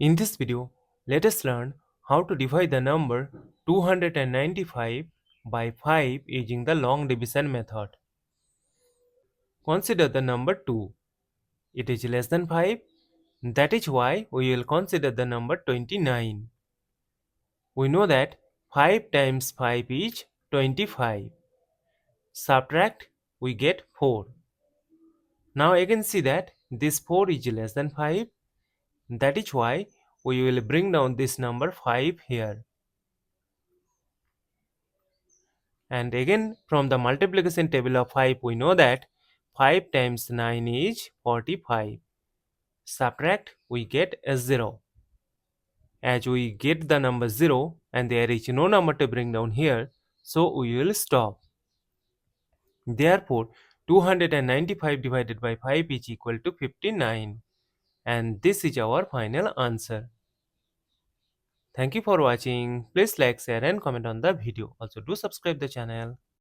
In this video, let us learn how to divide the number 295 by 5 using the long division method. Consider the number 2. It is less than 5. That is why we will consider the number 29. We know that 5 times 5 is 25. Subtract, we get 4. Now again see that this 4 is less than 5. That is why we will bring down this number 5 here. And again from the multiplication table of 5 we know that 5 times 9 is 45. Subtract, we get a 0. As we get the number 0 and there is no number to bring down here, so we will stop. Therefore 295 divided by 5 is equal to 59. And this is our final answer. Thank you for watching. Please like, share and comment on the video. Also do subscribe the channel.